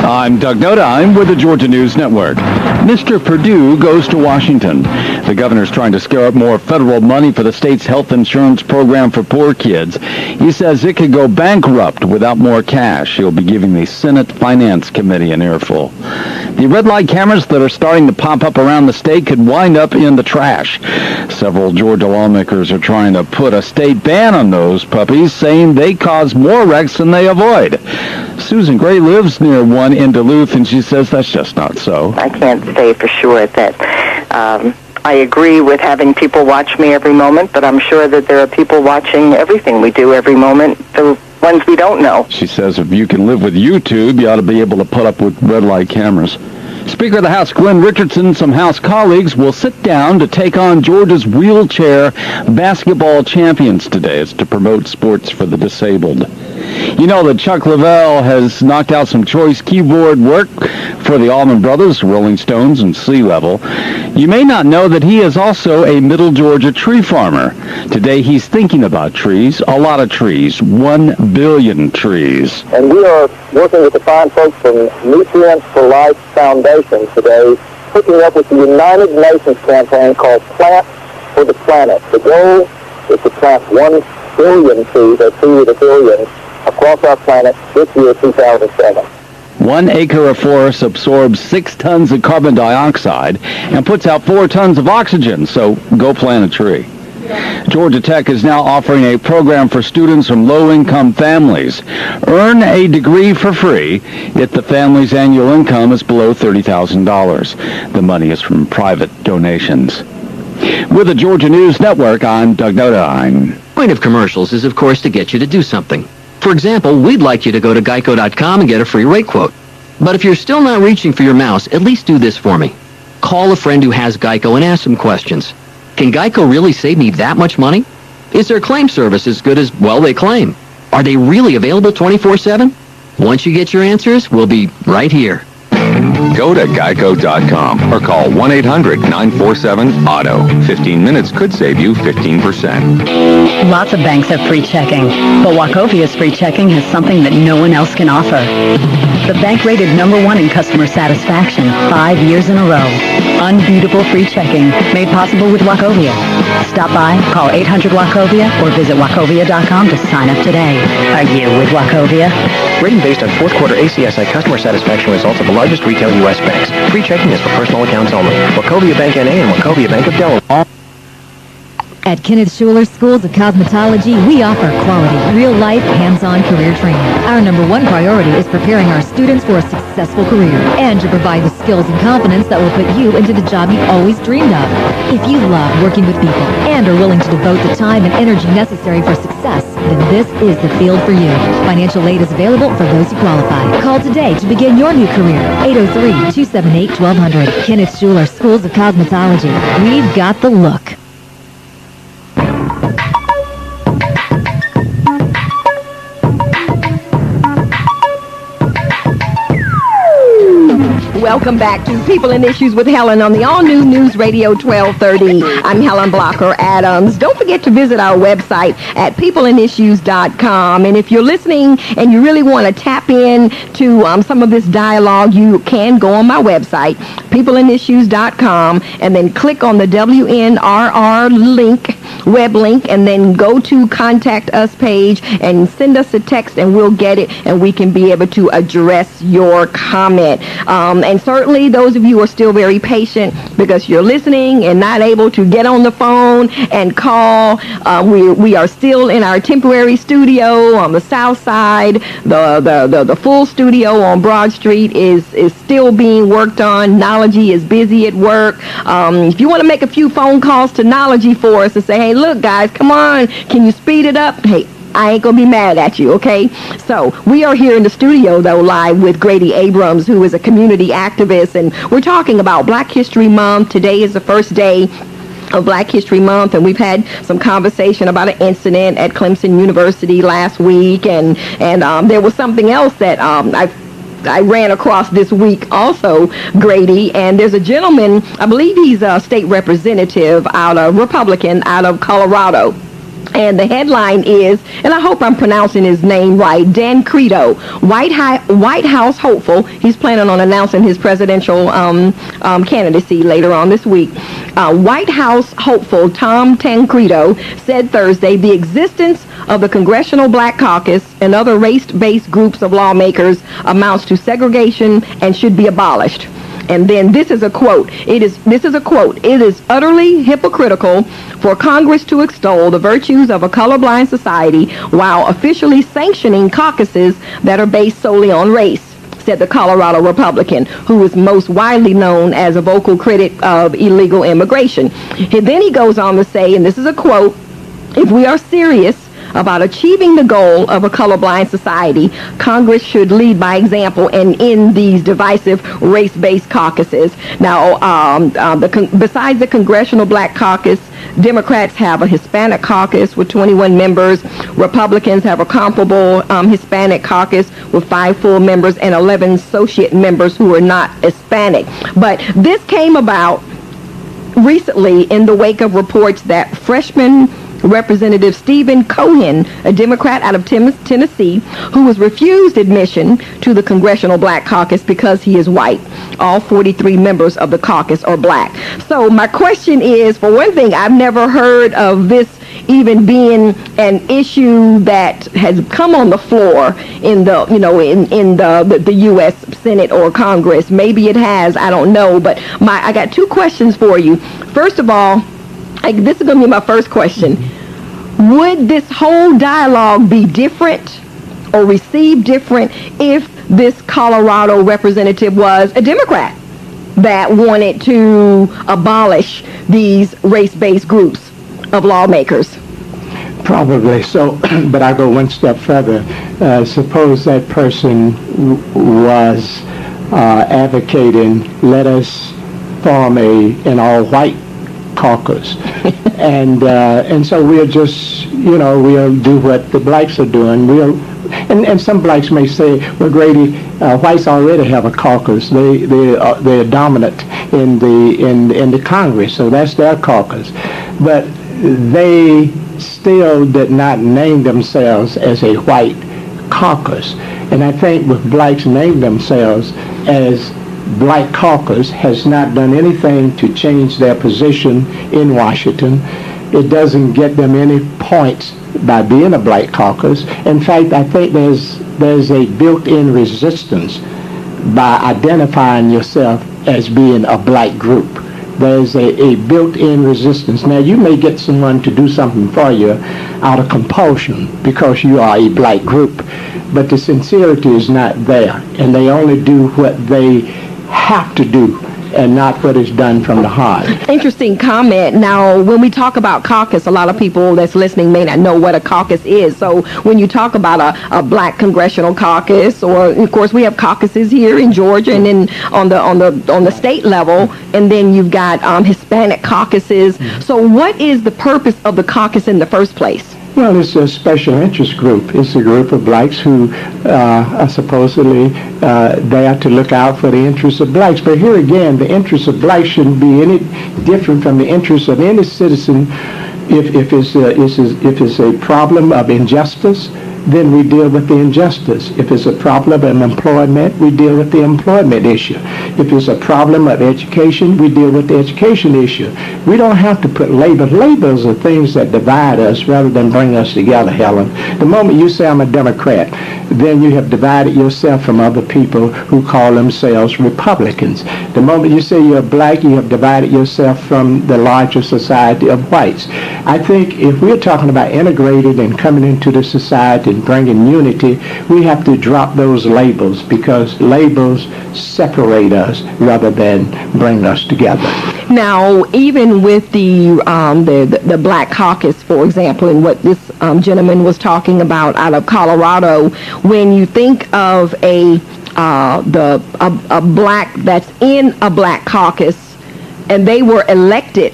I'm Doug Noda. I'm with the Georgia News Network. Mr. Perdue goes to Washington. The governor's trying to scare up more federal money for the state's health insurance program for poor kids. He says it could go bankrupt without more cash. He'll be giving the Senate Finance Committee an earful. The red light cameras that are starting to pop up around the state could wind up in the trash. Several Georgia lawmakers are trying to put a state ban on those puppies, saying they cause more wrecks than they avoid. Susan Gray lives near one in Duluth, and she says that's just not so. I can't say for sure that I agree with having people watch me every moment, but I'm sure that there are people watching everything we do every moment, the ones we don't know. She says if you can live with YouTube, you ought to be able to put up with red light cameras. Speaker of the House Glenn Richardson and some House colleagues will sit down to take on Georgia's wheelchair basketball champions today. It's to promote sports for the disabled. You know that Chuck Leavell has knocked out some choice keyboard work for the Allman Brothers, Rolling Stones, and Sea Level. You may not know that he is also a Middle Georgia tree farmer. Today he's thinking about trees, a lot of trees, 1 billion trees. And we are working with the fine folks from Nutrients for Life Foundation today, hooking up with the United Nations campaign called Plants for the Planet. The goal is to plant 1 billion trees, or 2 with a billion, across our planet this year, 2007. 1 acre of forest absorbs 6 tons of carbon dioxide and puts out 4 tons of oxygen, so go plant a tree. Georgia Tech is now offering a program for students from low-income families. Earn a degree for free if the family's annual income is below $30,000. The money is from private donations. With the Georgia News Network, I'm Doug Noda. The point of commercials is, of course, to get you to do something. For example, we'd like you to go to geico.com and get a free rate quote. But if you're still not reaching for your mouse, at least do this for me. Call a friend who has Geico and ask some questions. Can Geico really save me that much money? Is their claim service as good as, well, they claim? Are they really available 24/7? Once you get your answers, we'll be right here. Go to geico.com or call 1-800-947-AUTO. 15 minutes could save you 15%. Lots of banks have free checking, but Wachovia's free checking has something that no one else can offer. The bank rated #1 in customer satisfaction 5 years in a row. Unbeatable free checking made possible with Wachovia. Stop by, call 800-WACHOVIA or visit wachovia.com to sign up today. Are you with Wachovia? Rating based on fourth quarter ACSI customer satisfaction results of the largest retail U.S. banks. Free checking is for personal accounts only. Wachovia Bank N.A. and Wachovia Bank of Delaware. At Kenneth Schuler Schools of Cosmetology, we offer quality, real-life, hands-on career training. Our #1 priority is preparing our students for a successful career and to provide the skills and confidence that will put you into the job you've always dreamed of. If you love working with people and are willing to devote the time and energy necessary for success, then this is the field for you. Financial aid is available for those who qualify. Call today to begin your new career. 803-278-1200. Kenneth Schuler Schools of Cosmetology. We've got the look. Welcome back to People and Issues with Helen on the all-new News Radio 1230. I'm Helen Blocker Adams. Don't forget to visit our website at peopleandissues.com. And if you're listening and you really want to tap in to some of this dialogue, you can go on my website, peopleandissues.com, and then click on the WNRR link, web link, and then go to Contact Us page and send us a text and we'll get it and we can be able to address your comment. And certainly those of you who are still very patient because you're listening and not able to get on the phone and call. We are still in our temporary studio on the south side. The full studio on Broad Street is still being worked on. Knology is busy at work. If you want to make a few phone calls to Knology for us and say, hey, look, guys, come on, can you speed it up? Hey, I ain't going to be mad at you, okay? So we are here in the studio, though, live with Grady Abrams, who is a community activist, and we're talking about Black History Month. Today is the first day of Black History Month, and we've had some conversation about an incident at Clemson University last week, and there was something else that I ran across this week also, Grady, and there's a gentleman, I believe he's a state representative Republican out of Colorado. And the headline is, and I hope I'm pronouncing his name right, Dan Credo, White House hopeful. He's planning on announcing his presidential candidacy later on this week. White House hopeful Tom Tancredo said Thursday the existence of the Congressional Black Caucus and other race-based groups of lawmakers amounts to segregation and should be abolished. And then this is a quote. This is a quote. It is utterly hypocritical for Congress to extol the virtues of a colorblind society while officially sanctioning caucuses that are based solely on race, said the Colorado Republican, who is most widely known as a vocal critic of illegal immigration. And then he goes on to say, and this is a quote, "If we are serious about achieving the goal of a colorblind society, Congress should lead by example and end these divisive race-based caucuses." Now, besides the Congressional Black Caucus, Democrats have a Hispanic caucus with 21 members. Republicans have a comparable Hispanic caucus with 5 full members and 11 associate members who are not Hispanic. But this came about recently in the wake of reports that freshman Representative Stephen Cohen, a Democrat out of Tennessee, who was refused admission to the Congressional Black Caucus because he is white. All 43 members of the caucus are black. So my question is, for one thing, I've never heard of this even being an issue that has come on the floor in the, in the U.S. Senate or Congress. Maybe it has, I don't know. But I got 2 questions for you. First of all, this is going to be my first question. Would this whole dialogue be different or received different if this Colorado representative was a Democrat that wanted to abolish these race-based groups of lawmakers? Probably so, but I go one step further. Suppose that person was advocating, let us form an all-white caucus, and so we'll just, we'll do what the blacks are doing. And some blacks may say, well, Grady, whites already have a caucus. They're dominant in the Congress, so that's their caucus. But they still did not name themselves as a white caucus. And I think with blacks name themselves as Black Caucus has not done anything to change their position in Washington. It doesn't get them any points by being a Black Caucus. In fact, I think there's a built-in resistance by identifying yourself as being a black group. There's a built-in resistance. Now, you may get someone to do something for you out of compulsion because you are a black group, but the sincerity is not there, and they only do what they have to do and not what is done from the heart. Interesting comment. Now, when we talk about caucus, a lot of people that's listening may not know what a caucus is. So when you talk about a black congressional caucus, or of course we have caucuses here in Georgia and then on the state level, and then you've got Hispanic caucuses. So what is the purpose of the caucus in the first place? Well, it's a special interest group. It's a group of blacks who are supposedly there to look out for the interests of blacks. But here again, the interests of blacks shouldn't be any different from the interests of any citizen. If it's a problem of injustice, then we deal with the injustice. If it's a problem of employment, we deal with the employment issue. If it's a problem of education, we deal with the education issue. We don't have to put labels. Labels are things that divide us rather than bring us together, Helen. The moment you say I'm a Democrat, then you have divided yourself from other people who call themselves Republicans. The moment you say you're black, you have divided yourself from the larger society of whites. I think if we're talking about integrated and coming into the society and bringing unity, we have to drop those labels, because labels separate us rather than bring us together. Now, even with the Black Caucus, for example, and what this gentleman was talking about out of Colorado, when you think of a black that's in a Black Caucus and they were elected,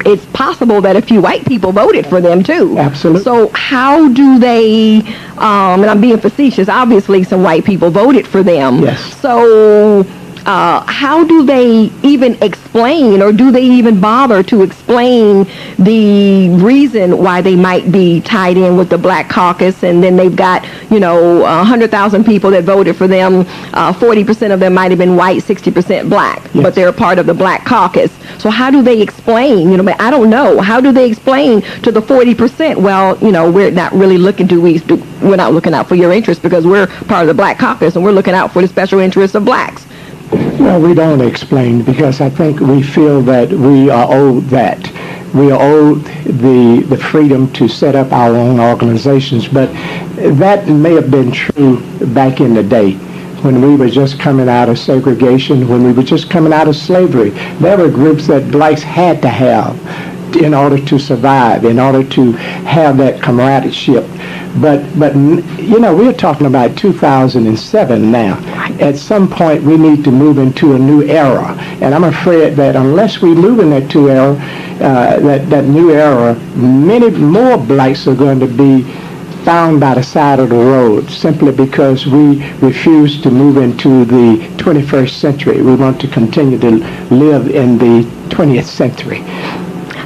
it's possible that a few white people voted for them too. Absolutely. So how do they, and I'm being facetious, obviously some white people voted for them. Yes. So how do they even explain, or do they even bother to explain the reason why they might be tied in with the Black Caucus? And then they've got, 100,000 people that voted for them. 40% of them might have been white, 60% black, but they're part of the Black Caucus. So how do they explain? I don't know. How do they explain to the 40%? Well, we're not really looking we're not looking out for your interests because we're part of the Black Caucus and we're looking out for the special interests of blacks. Well, we don't explain because I think we feel that we are owed that. We are owed the freedom to set up our own organizations, but that may have been true back in the day when we were just coming out of segregation, when we were just coming out of slavery. There were groups that blacks had to have in order to survive, in order to have that comradeship. But we're talking about 2007 now. At some point, we need to move into a new era. And I'm afraid that unless we move in that new era, many more blacks are going to be found by the side of the road simply because we refuse to move into the 21st century. We want to continue to live in the 20th century.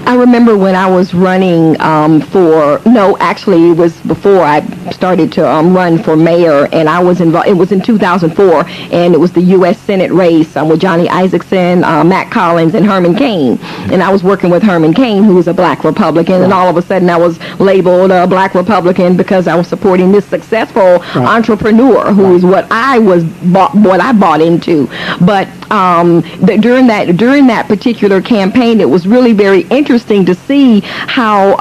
I remember when I was running it was before I started to run for mayor, and I was involved. It was in 2004, and it was the U.S. Senate race with Johnny Isaacson, Matt Collins, and Herman Cain. And I was working with Herman Cain, who was a black Republican, and all of a sudden I was labeled a black Republican because I was supporting this successful entrepreneur who is what I bought into. But during that particular campaign, it was really very interesting to see how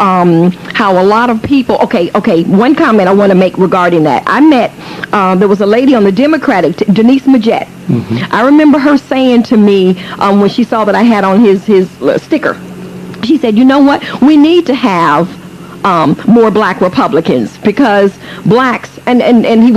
a lot of people. Okay. One comment I want to make regarding that. I met there was a lady on the Democratic, Denise Majette. Mm-hmm. I remember her saying to me when she saw that I had on his sticker. She said, "You know what? We need to have more black Republicans because blacks," and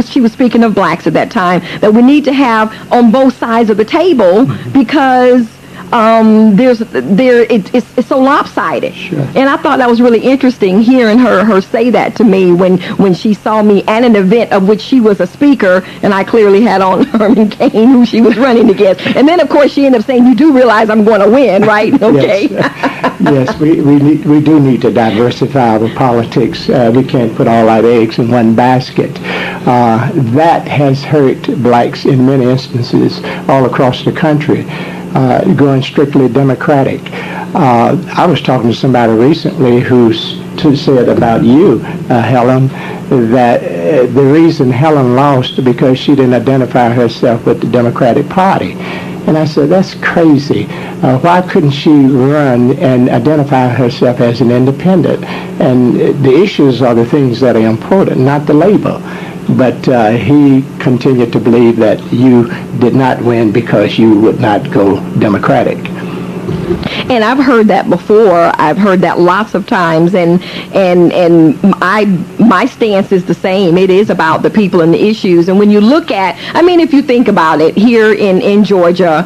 she was speaking of blacks at that time, that we need to have on both sides of the table because it's so lopsided. Sure. And I thought that was really interesting hearing her say that to me when she saw me at an event of which she was a speaker, and I clearly had on Herman Cain, who she was running against. And then of course she ended up saying, "You do realize I'm going to win, right?" Okay. Yes, we do need to diversify our politics. We can't put all our eggs in one basket. That has hurt blacks in many instances all across the country. Going strictly Democratic. I was talking to somebody recently who said about you, Helen, that the reason Helen lost because she didn't identify herself with the Democratic Party. And I said, that's crazy. Why couldn't she run and identify herself as an independent? And the issues are the things that are important, not the label. But he continued to believe that you did not win because you would not go Democratic. And I've heard that before. I've heard that lots of times, and my stance is the same. It is about the people and the issues. And when you look at, if you think about it, here in Georgia,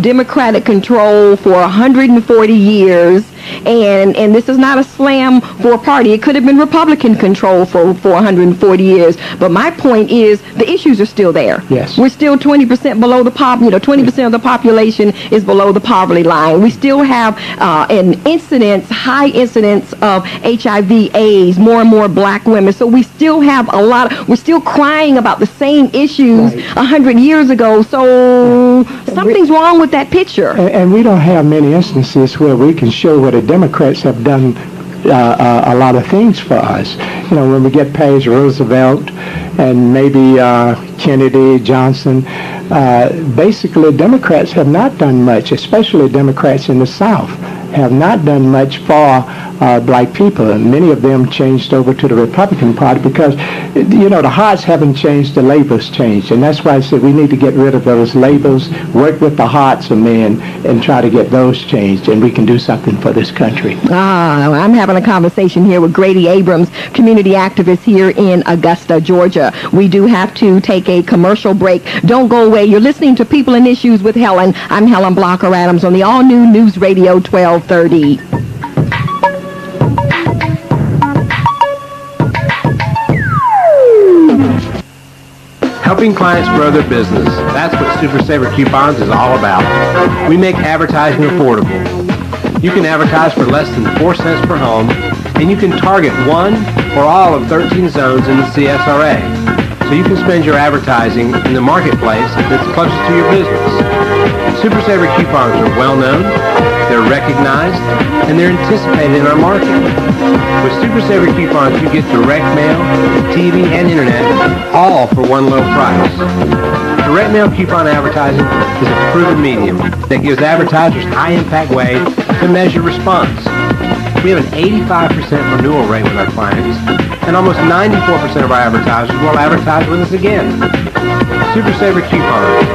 Democratic control for 140 years. And this is not a slam for a party. It could have been Republican control for 140 years. But my point is the issues are still there. Yes. We're still 20% below the 20% of the population is below the poverty line. We still have high incidence of HIV/AIDS, more and more black women. So we still have we're still crying about the same issues 100 years ago. So something's wrong with that picture. And we don't have many instances where we can show what the Democrats have done a lot of things for us. When we get past Roosevelt and maybe Kennedy, Johnson, basically Democrats have not done much, especially Democrats in the South have not done much for black people. And many of them changed over to the Republican Party because, the hearts haven't changed, the labels changed. And that's why I said we need to get rid of those labels, work with the hearts of men, and try to get those changed, and we can do something for this country. I'm having a conversation here with Grady Abrams, community activist here in Augusta, Georgia. We do have to take a commercial break. Don't go away. You're listening to People and Issues with Helen. I'm Helen Blocker Adams on the all-new News Radio 1230. Helping clients grow their business. That's what Super Saver Coupons is all about. We make advertising affordable. You can advertise for less than 4 cents per home, and you can target one or all of 13 zones in the CSRA. So you can spend your advertising in the marketplace that's closest to your business. Super Saver Coupons are well known, they're recognized, and they're anticipated in our market. With Super Saver Coupons, you get direct mail, TV, and internet, all for one low price. Direct mail coupon advertising is a proven medium that gives advertisers high-impact way to measure response. We have an 85% renewal rate with our clients, and almost 94% of our advertisers will advertise with us again. Super Saver Coupons,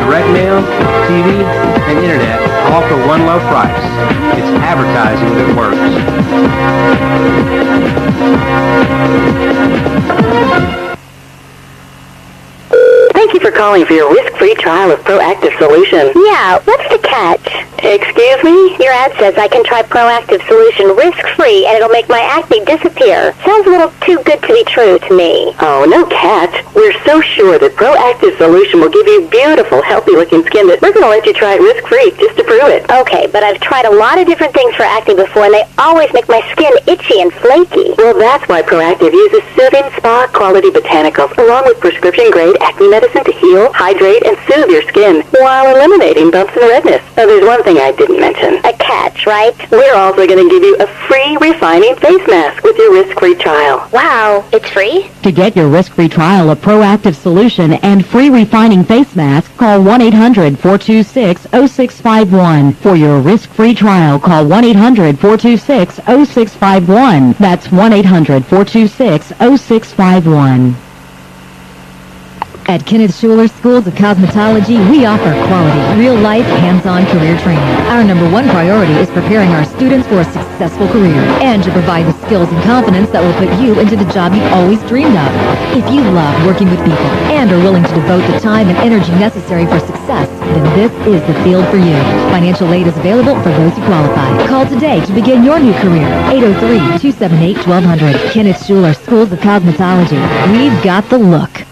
direct mail, TV, and internet, all for one low price. It's advertising that works. Thank you for calling for your risk-free trial of Proactive Solution. Yeah, what's the catch? Excuse me? Your ad says I can try Proactive Solution risk-free and it'll make my acne disappear. Sounds a little too good to be true to me. Oh, no catch. We're so sure that Proactive Solution will give you beautiful, healthy-looking skin that we're going to let you try it risk-free just to prove it. Okay, but I've tried a lot of different things for acne before and they always make my skin itchy and flaky. Well, that's why Proactive uses soothing spa-quality botanicals along with prescription-grade acne medicine to heal, hydrate, and soothe your skin while eliminating bumps and redness. Now, there's one thing I didn't mention. A catch, right? We're also going to give you a free refining face mask with your risk-free trial. Wow, it's free? To get your risk-free trial of Proactive Solution and free refining face mask, call 1-800-426-0651. For your risk-free trial, call 1-800-426-0651. That's 1-800-426-0651. At Kenneth Schuler Schools of Cosmetology, we offer quality, real-life, hands-on career training. Our number one priority is preparing our students for a successful career and to provide the skills and confidence that will put you into the job you've always dreamed of. If you love working with people and are willing to devote the time and energy necessary for success, then this is the field for you. Financial aid is available for those who qualify. Call today to begin your new career. 803-278-1200. Kenneth Schuler Schools of Cosmetology. We've got the look.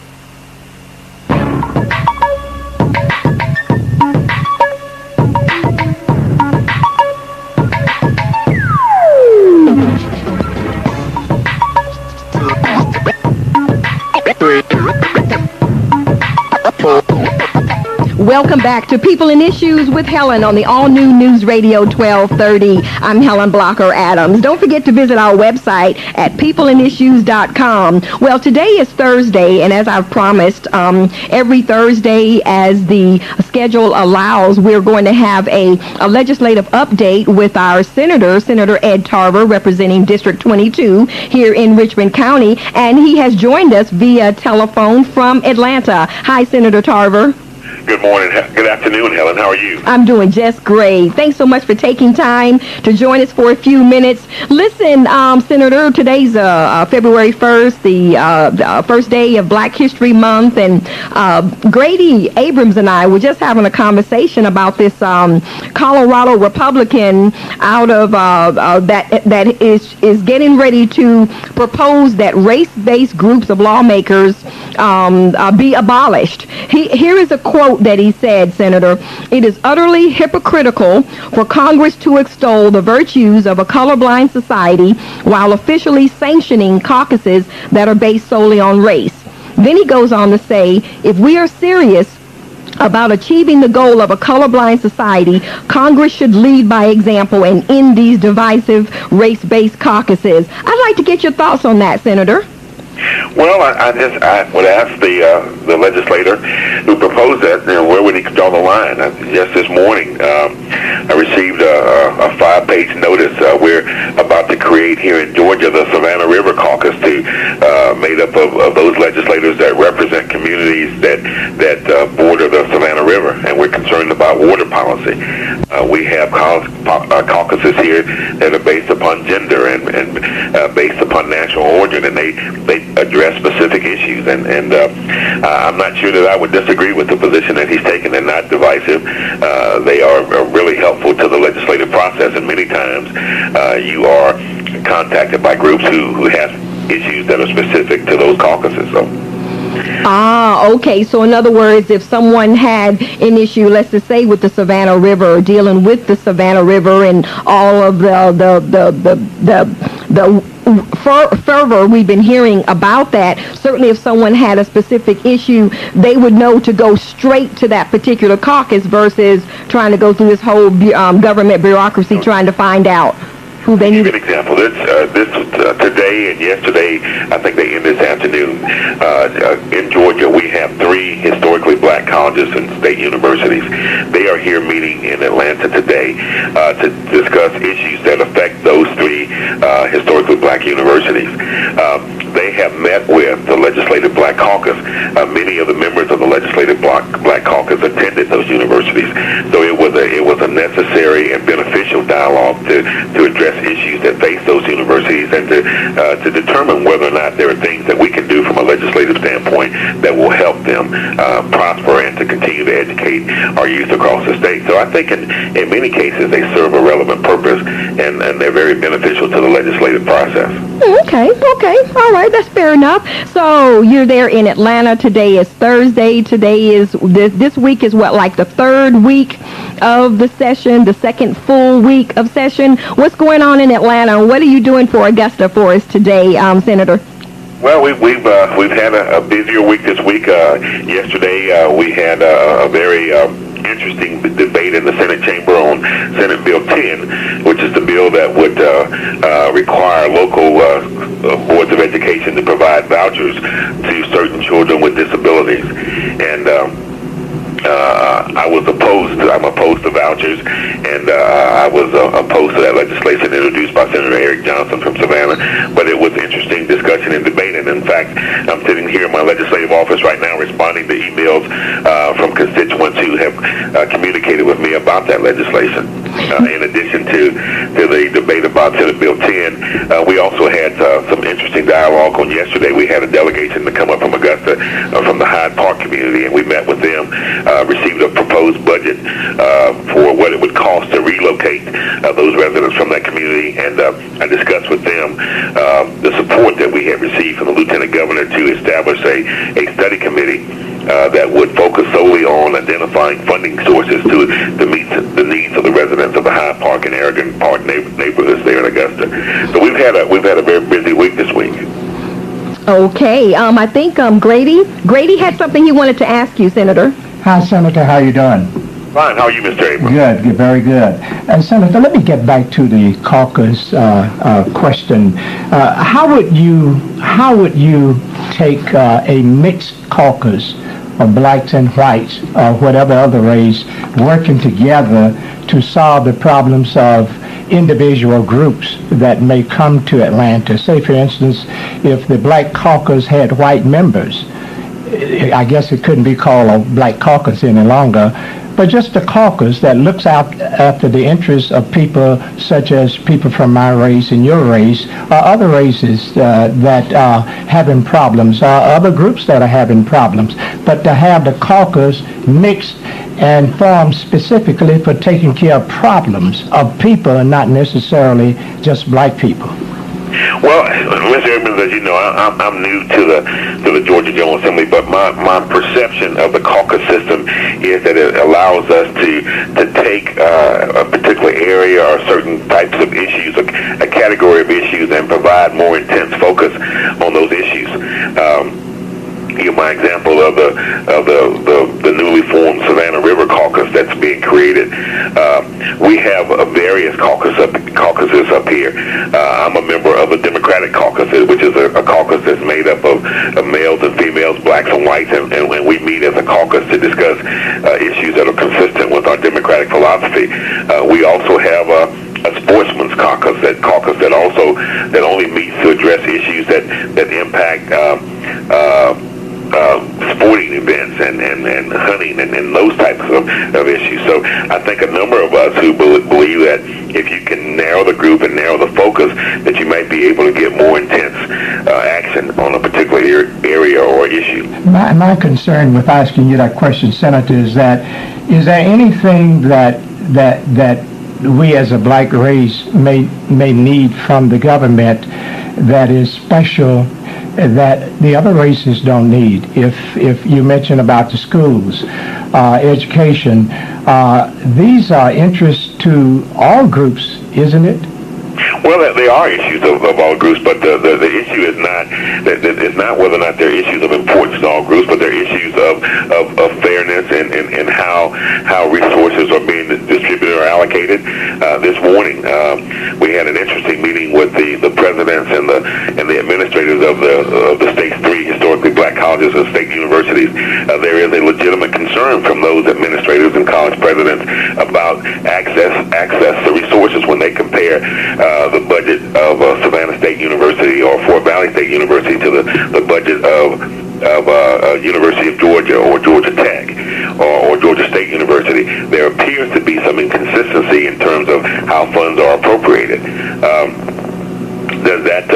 Welcome back to People and Issues with Helen on the all-new News Radio 1230. I'm Helen Blocker Adams. Don't forget to visit our website at peopleandissues.com. Well, today is Thursday, and as I've promised, every Thursday as the schedule allows, we're going to have a legislative update with our Senator Ed Tarver, representing District 22 here in Richmond County, and he has joined us via telephone from Atlanta. Hi, Senator Tarver. Good morning. Good afternoon, Helen. How are you? I'm doing just great. Thanks so much for taking time to join us for a few minutes. Listen, Senator, today's February 1st, the first day of Black History Month, and Grady, Abrams, and I were just having a conversation about this Colorado Republican out of that is getting ready to propose that race-based groups of lawmakers be abolished. Here is a quote that he said, Senator: "It is utterly hypocritical for Congress to extol the virtues of a colorblind society while officially sanctioning caucuses that are based solely on race." Then he goes on to say, if we are serious about achieving the goal of a colorblind society, Congress should lead by example and end these divisive race-based caucuses. I'd like to get your thoughts on that, Senator. Well, I would ask the legislator who proposed that, where would he draw the line? Just this morning, I received a 5-page notice. We're about to create here in Georgia the Savannah River Caucus, made up of those legislators that represent communities that border the Savannah River, and we're concerned about water policy. We have caucuses here that are based upon gender and based upon national origin, and they address specific issues, and I'm not sure that I would disagree with the position that he's taken. They're not divisive. They are really helpful to the legislative process, and many times you are contacted by groups who have issues that are specific to those caucuses. So Ah, okay. So in other words, if someone had an issue, let's just say with the Savannah River, or dealing with the Savannah River and all of the fervor we've been hearing about that, certainly if someone had a specific issue, they would know to go straight to that particular caucus versus trying to go through this whole government bureaucracy trying to find out who they need. An example. This today and yesterday, I think they end this afternoon. In Georgia, we have 3 historically black colleges and state universities. They are here meeting in Atlanta today to discuss issues that affect those 3 historically black universities. They have met with the Legislative Black Caucus. Many of the members of the Legislative Black Caucus attended those universities, so it was a necessary and beneficial dialogue to address issues that face those universities and to determine whether or not there are things that we can do from a legislative standpoint that will help them prosper and to continue to educate our youth across the state. So I think in many cases they serve a relevant purpose and they're very beneficial to the legislative process. Okay, all right, that's fair enough. So you're there in Atlanta. Today is Thursday. Today is, this week is what, like the 3rd week of the session, the 2nd full week of session. What's going on in Atlanta? What are you doing for Augusta for us today, Senator? Well, we've had a busier week this week. Yesterday we had a very interesting debate in the Senate chamber on Senate Bill 10, which is the bill that would require local boards of education to provide vouchers to certain children with disabilities. And I'm opposed to vouchers, and I was opposed to that legislation introduced by Senator Eric Johnson from Savannah. But it was interesting discussion and debate, and in fact, I'm sitting here in my legislative office right now responding to emails from constituents who have communicated with me about that legislation. In addition to the debate about Senate Bill 10, we also had some interesting dialogue on yesterday. We had a delegation to come up from Augusta, from the Hyde Park community, and we met with them, received a proposed budget for what it would cost to relocate those residents from that community, and I discussed with them the support that we had received from the Lieutenant Governor to establish a study committee that would focus solely on identifying funding sources to meet the needs of the residents of the Hyde Park and Aragon Park neighborhoods there in Augusta. So we've had a very busy week this week. Okay, I think Grady had something he wanted to ask you, Senator. Hi, Senator. How you doing? Fine. How are you, Mr. Abrams? Good, very good. And Senator, let me get back to the caucus question. How would you take a mixed caucus of blacks and whites or whatever other race working together to solve the problems of individual groups that may come to Atlanta? Say, for instance, if the Black Caucus had white members, I guess it couldn't be called a Black Caucus any longer, but just a caucus that looks out after the interests of people such as people from my race and your race, or other races that are having problems, or other groups that are having problems, but to have the caucus mixed and formed specifically for taking care of problems of people and not necessarily just black people. Well, Mr. Abrams, as you know, I'm new to the Georgia General Assembly, but my perception of the caucus system is that it allows us to take a particular area or certain types of issues, a category of issues, and provide more intense focus on those issues. My example of the newly formed Savannah River Caucus that's being created. We have various caucuses up here. I'm a member of the Democratic Caucus, which is a caucus that's made up of males and females, blacks and whites, and when we meet as a caucus to discuss issues that are consistent with our democratic philosophy. We also have a sportsman's caucus that only meets to address issues that impact sporting events and hunting and those types of issues. So I think a number of us who believe that if you can narrow the group and narrow the focus, that you might be able to get more intense action on a particular area or issue. My concern with asking you that question, Senator, is there anything that we as a black race may need from the government that is special that the other races don't need. If you mention about the schools, education, these are interests to all groups, isn't it? Well, there are issues of all groups, but the issue is not whether or not they're issues of importance to all groups, but they're issues of fairness and how resources are being distributed or allocated. This morning, we had an interesting meeting with the presidents and the administrators of the state's 3 historically black colleges and state universities. There is a legitimate concern from those administrators and college presidents about access to resources when they compare the budget of Savannah State University or Fort Valley State University to the budget of University of Georgia or Georgia Tech or Georgia State University. There appears to be some inconsistency in terms of how funds are appropriated. Does that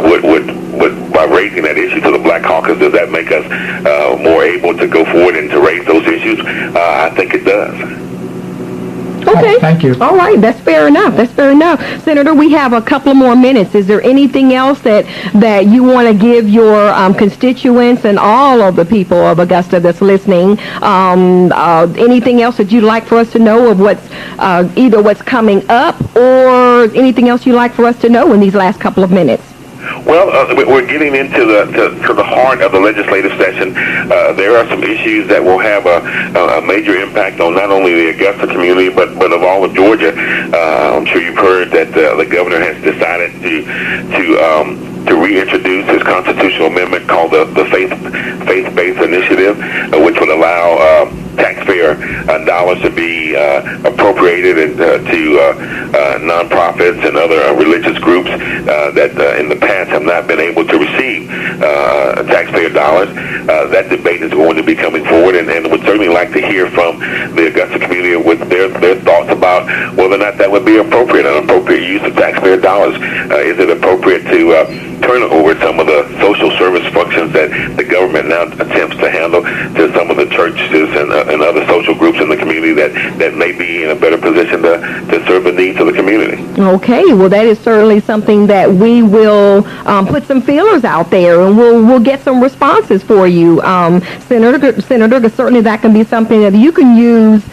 would by raising that issue to the Black Caucus, does that make us more able to go forward and to raise those issues? I think it does. Okay. Thank you. All right. That's fair enough. Senator, we have a couple more minutes. Is there anything else that you want to give your constituents and all of the people of Augusta that's listening? Anything else that you'd like for us to know of what's either what's coming up or anything else you'd like for us to know in these last couple of minutes? Well, we're getting into the heart of the legislative session. There are some issues that will have a major impact on not only the Augusta community, but of all of Georgia. I'm sure you've heard that the governor has decided to reintroduce his constitutional amendment called the faith-based initiative, which would allow taxpayer dollars to be appropriated to nonprofits and other religious groups that in the past have not been able to receive taxpayer dollars. That debate is going to be coming forward, and would certainly like to hear from the Augusta community with their thoughts about whether or not that would be an appropriate use of taxpayer dollars. Is it appropriate to turn over some of the social service functions that the government now attempts to handle to some of the churches and other social groups in the community that may be in a better position to serve the needs of the community? Okay, well, that is certainly something that we will put some feelers out there, and we'll get some responses for you, Senator. Certainly that can be something that you can use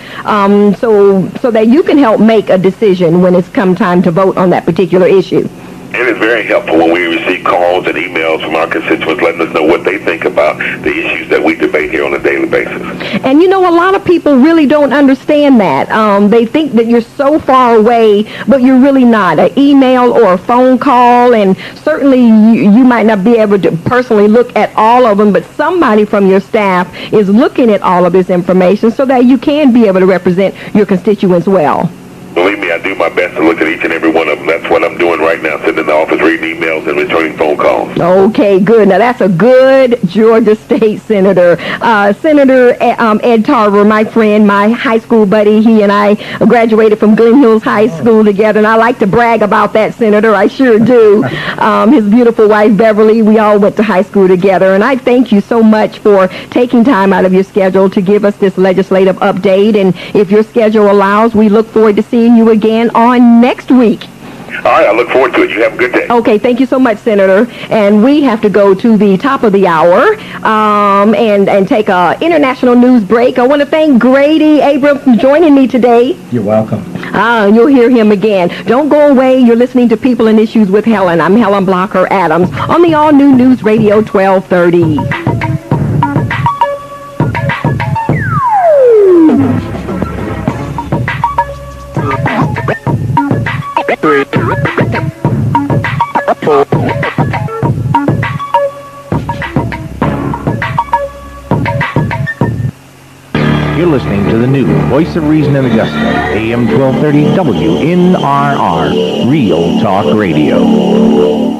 so that you can help make a decision when it's come time to vote on that particular issue. It is very helpful when we receive calls and emails from our constituents letting us know what they think about the issues that we debate here on a daily basis. And you know, a lot of people really don't understand that. They think that you're so far away, but you're really not. An email or a phone call, and certainly you might not be able to personally look at all of them, but somebody from your staff is looking at all of this information so that you can be able to represent your constituents well. Believe me, I do my best to look at each and every one of them. That's what I'm doing right now, sitting in the office reading emails and returning phone calls. Okay, good. Now, that's a good Georgia State Senator. Senator Ed Tarver, my friend, my high school buddy, he and I graduated from Glen Hills High School together, and I like to brag about that, Senator. I sure do. His beautiful wife, Beverly, we all went to high school together, and I thank you so much for taking time out of your schedule to give us this legislative update, and if your schedule allows, we look forward to seeing you again on next week. All right, I look forward to it. You have a good day. Okay, thank you so much, Senator. And we have to go to the top of the hour and take a international news break. I want to thank Grady Abrams for joining me today. You're welcome. You'll hear him again. Don't go away. You're listening to People and Issues with Helen. I'm Helen Blocker Adams on the all-new News Radio 1230. You're listening to the new Voice of Reason in Augusta, AM 1230 WNRR, Real Talk Radio.